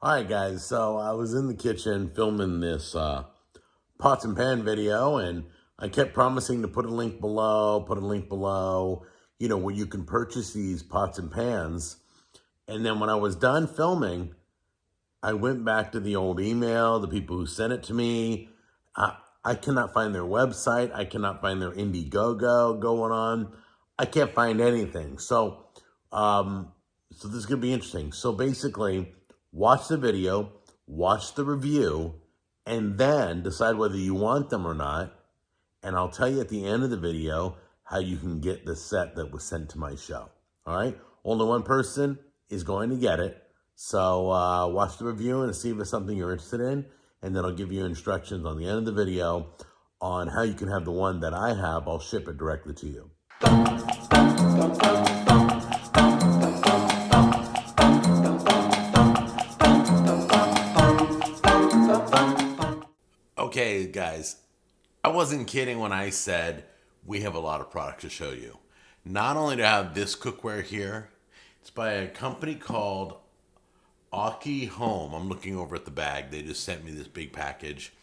All right, guys. So I was in the kitchen filming this pots and pan video, and I kept promising to put a link below, where you can purchase these pots and pans. And then when I was done filming, I went back to the old email, the people who sent it to me. I cannot find their website. I cannot find their Indiegogo going on. I can't find anything. So this is going to be interesting. So basically, watch the video, watch the review, and then decide whether you want them or not. And I'll tell you at the end of the video how you can get the set that was sent to my show. All right? Only one person is going to get it. So watch the review and see if it's something you're interested in. And then I'll give you instructions on the end of the video on how you can have the one that I have. I'll ship it directly to you. Okay, guys, I wasn't kidding when I said we have a lot of product to show you. Not only do I have this cookware here, it's by a company called Aki Home. I'm looking over at the bag. They just sent me this big package.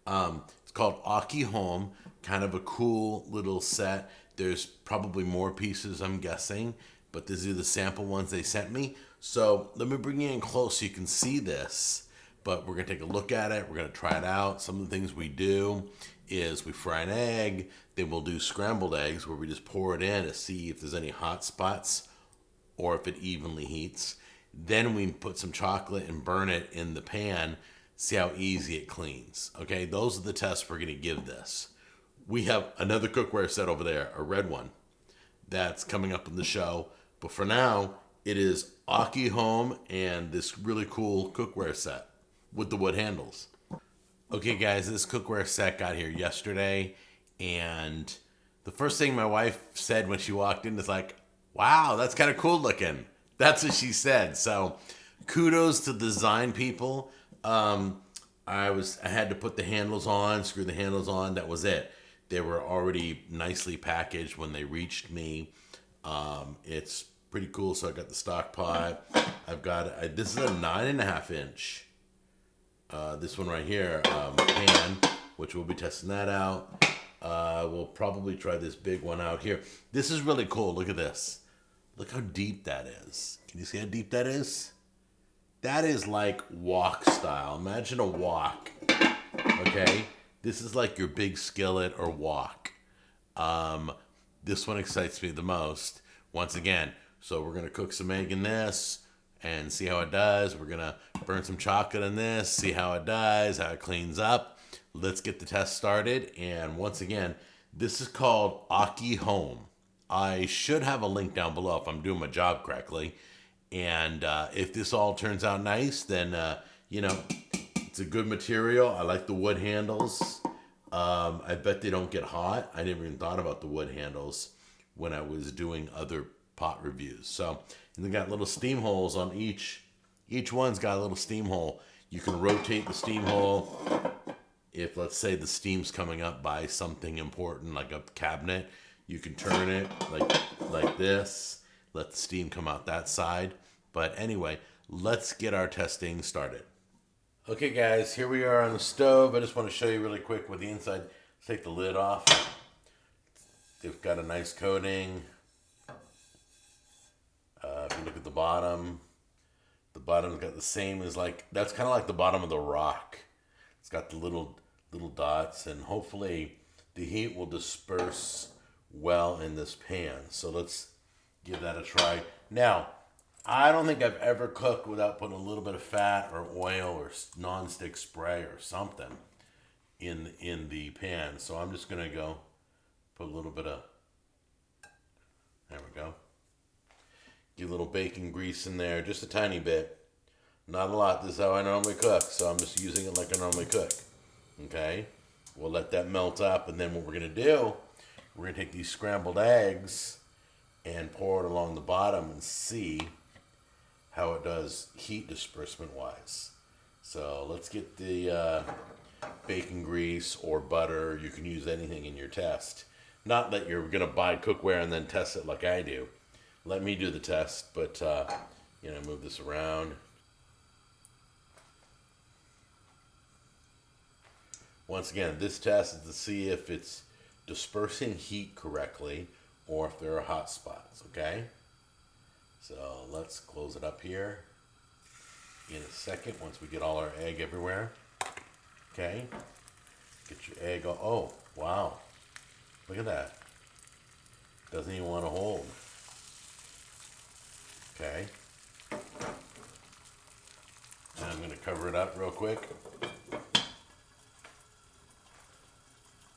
It's called Aki Home. Kind of a cool little set. There's probably more pieces, I'm guessing, but these are the sample ones they sent me. So let me bring you in close so you can see this. But we're going to take a look at it. We're going to try it out. Some of the things we do is we fry an egg. Then we'll do scrambled eggs where we just pour it in to see if there's any hot spots or if it evenly heats. Then we put some chocolate and burn it in the pan, see how easy it cleans. Okay, those are the tests we're going to give this. We have another cookware set over there, a red one, that's coming up in the show. But for now, it is Aki Home and this really cool cookware set with the wood handles. Okay, guys, this cookware set got here yesterday, and the first thing my wife said when she walked in is like, wow, that's kind of cool looking. That's what she said. So kudos to the design people. I had to put the handles on, screw the handles on. That was it. They were already nicely packaged when they reached me. It's pretty cool. So I got the stock pot. This is a 9.5 inch. This one right here, pan, which we'll be testing that out. We'll probably try this big one out here. This is really cool. Look at this. Look how deep that is. Can you see how deep that is? That is like wok style. Imagine a wok. Okay? This is like your big skillet or wok. This one excites me the most. Once again, so we're going to cook some egg in this and see how it does. We're going to burn some chocolate in this, see how it does, how it cleans up. Let's get the test started. And once again, this is called Aki Home. I should have a link down below if I'm doing my job correctly. And if this all turns out nice, then, it's a good material. I like the wood handles. I bet they don't get hot. I never even thought about the wood handles when I was doing other pot reviews. So, and they got little steam holes on each. Each one's got a little steam hole. You can rotate the steam hole. If, let's say, the steam's coming up by something important, like a cabinet, you can turn it like this. Let the steam come out that side. But anyway, let's get our testing started. Okay, guys, here we are on the stove. I just want to show you really quick with the inside. Let's take the lid off. They've got a nice coating. If you look at the bottom's got the same as that's kind of like the bottom of the rock. It's got the little dots, and hopefully the heat will disperse well in this pan. So let's give that a try. Now, I don't think I've ever cooked without putting a little bit of fat or oil or non-stick spray or something in the pan. So I'm just gonna go put a little bit of, there we go. Get a little bacon grease in there, just a tiny bit. Not a lot. This is how I normally cook, so I'm just using it like I normally cook. Okay? We'll let that melt up, and then what we're going to do, we're going to take these scrambled eggs and pour it along the bottom and see how it does heat disbursement-wise. So let's get the bacon grease or butter. You can use anything in your test. Not that you're going to buy cookware and then test it like I do. Let me do the test, but, move this around. Once again, this test is to see if it's dispersing heat correctly or if there are hot spots, okay? So let's close it up here in a second once we get all our egg everywhere. Okay, get your egg, oh, wow, look at that. Doesn't even want to hold. Okay, and I'm going to cover it up real quick.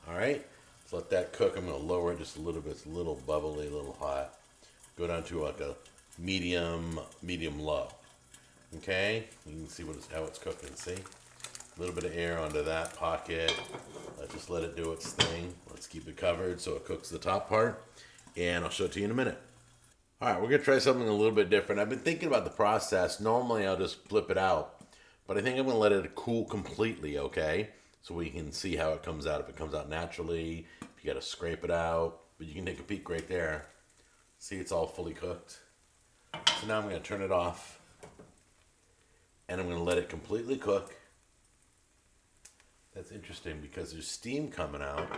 All right, let's let that cook. I'm going to lower it just a little bit. It's a little bubbly, a little hot. Go down to like a medium low. Okay, you can see how it's cooking. See, a little bit of air onto that pocket. Let's just let it do its thing. Let's keep it covered so it cooks the top part, and I'll show it to you in a minute. All right, we're gonna try something a little bit different. I've been thinking about the process. Normally I'll just flip it out, but I think I'm gonna let it cool completely, okay? So we can see how it comes out. If it comes out naturally, if you gotta scrape it out, but you can take a peek right there. See, it's all fully cooked. So now I'm gonna turn it off, and I'm gonna let it completely cook. That's interesting because there's steam coming out.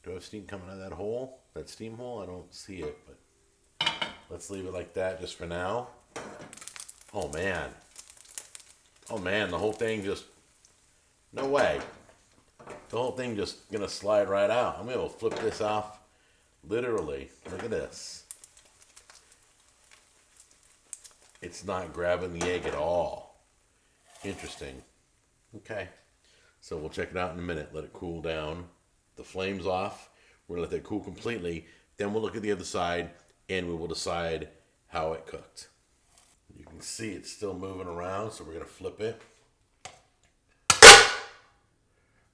Do I have steam coming out of that hole? That steam hole? I don't see it, but let's leave it like that just for now. Oh man. Oh man, the whole thing just, no way. The whole thing just gonna slide right out. I'm gonna flip this off, literally. Look at this. It's not grabbing the egg at all. Interesting. Okay. So we'll check it out in a minute. Let it cool down. The flame's off. We're gonna let that cool completely. Then we'll look at the other side and we will decide how it cooked. You can see it's still moving around, so we're gonna flip it.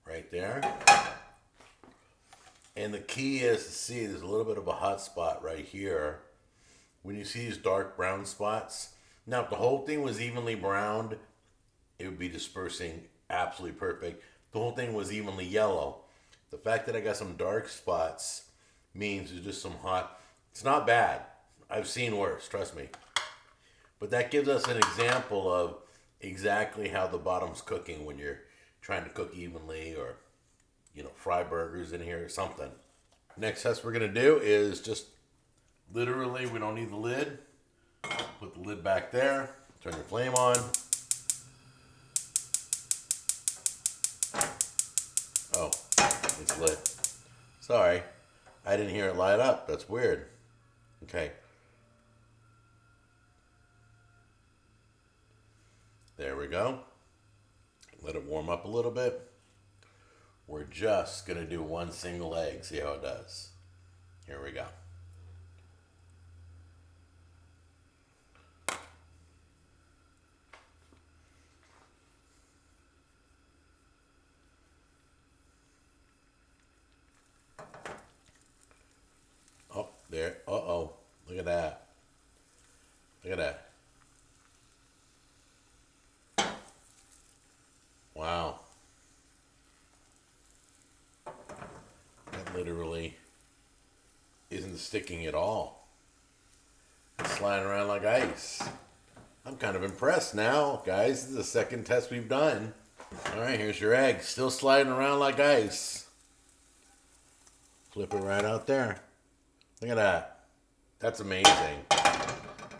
Right there. And the key is to see there's a little bit of a hot spot right here. When you see these dark brown spots, now if the whole thing was evenly browned, it would be dispersing absolutely perfect. The whole thing was evenly yellow. The fact that I got some dark spots means there's just some hot. It's not bad. I've seen worse, trust me. But that gives us an example of exactly how the bottom's cooking when you're trying to cook evenly, or, you know, fry burgers in here or something. Next test we're gonna do is just literally, we don't need the lid. Put the lid back there, turn your flame on. Oh, it's lit. Sorry, I didn't hear it light up. That's weird. Okay. There we go. Let it warm up a little bit. We're just gonna do one single egg, see how it does. Here we go. Oh, there. Uh-oh. Look at that. Look at that. Wow. That literally isn't sticking at all. It's sliding around like ice. I'm kind of impressed now, guys. This is the second test we've done. All right, here's your egg. Still sliding around like ice. Flip it right out there. Look at that. That's amazing.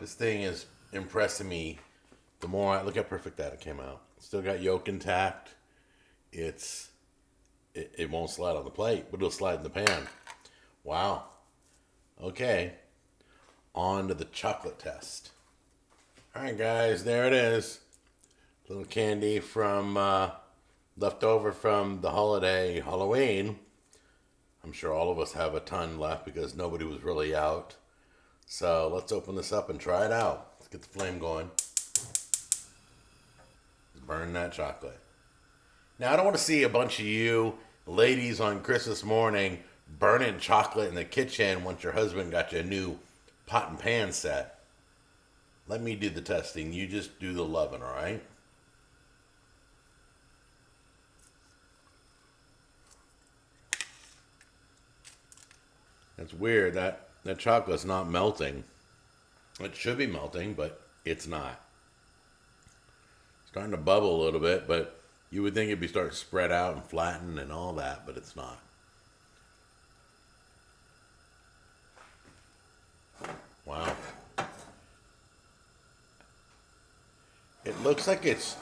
This thing is impressing me. The more I look how perfect that it came out. Still got yolk intact. It won't slide on the plate, but it'll slide in the pan. Wow. Okay. On to the chocolate test. All right, guys, there it is. Little candy from left over from the holiday Halloween. I'm sure all of us have a ton left because nobody was really out. So let's open this up and try it out. Let's get the flame going. Burn that chocolate. Now, I don't want to see a bunch of you ladies on Christmas morning burning chocolate in the kitchen once your husband got you a new pot and pan set. Let me do the testing. You just do the loving, all right? That's weird. That chocolate's not melting. It should be melting, but it's not. Starting to bubble a little bit, but You would think it'd be starting to spread out and flatten and all that, but it's not. Wow. It looks like it's.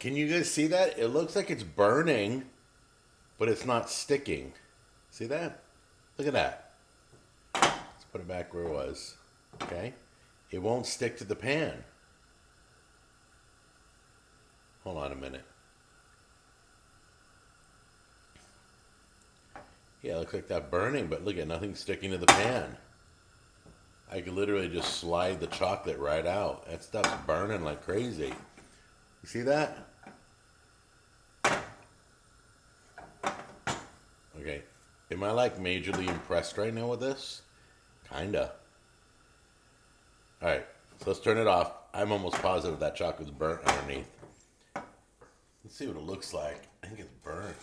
Can you guys see that? It looks like it's burning, but it's not sticking. See that? Look at that. Let's put it back where it was. Okay? It won't stick to the pan. Hold on a minute. Yeah, it looks like that burning, but look at nothing sticking to the pan. I could literally just slide the chocolate right out. That stuff's burning like crazy. You see that? Okay. Am I like majorly impressed right now with this? Kinda. Alright, so let's turn it off. I'm almost positive that chocolate's burnt underneath. Let's see what it looks like. I think it's burnt.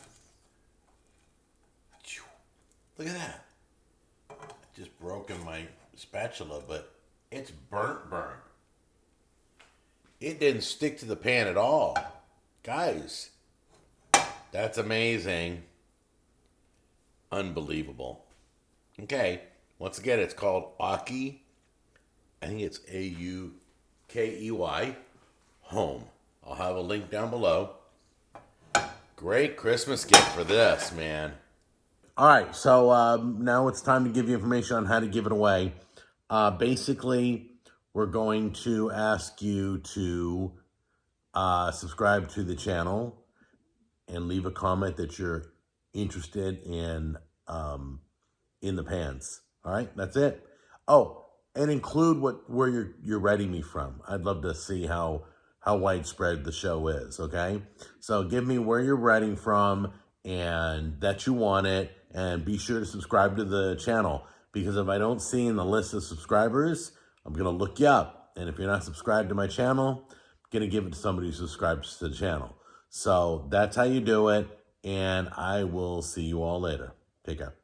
Look at that. I just broken my spatula, but it's burnt. It didn't stick to the pan at all. Guys, that's amazing. Unbelievable. Okay, once again, it's called Aki. I think it's Aukey, home. I'll have a link down below. Great Christmas gift for this, man. All right, so now it's time to give you information on how to give it away. Basically, we're going to ask you to subscribe to the channel and leave a comment that you're interested in the pans. All right, that's it. Oh, and include where you're writing me from. I'd love to see how widespread the show is. Okay, so give me where you're writing from and that you want it, and be sure to subscribe to the channel, because if I don't see in the list of subscribers, I'm gonna look you up, and if you're not subscribed to my channel, I'm gonna give it to somebody who subscribes to the channel. So that's how you do it, and I will see you all later. Take care.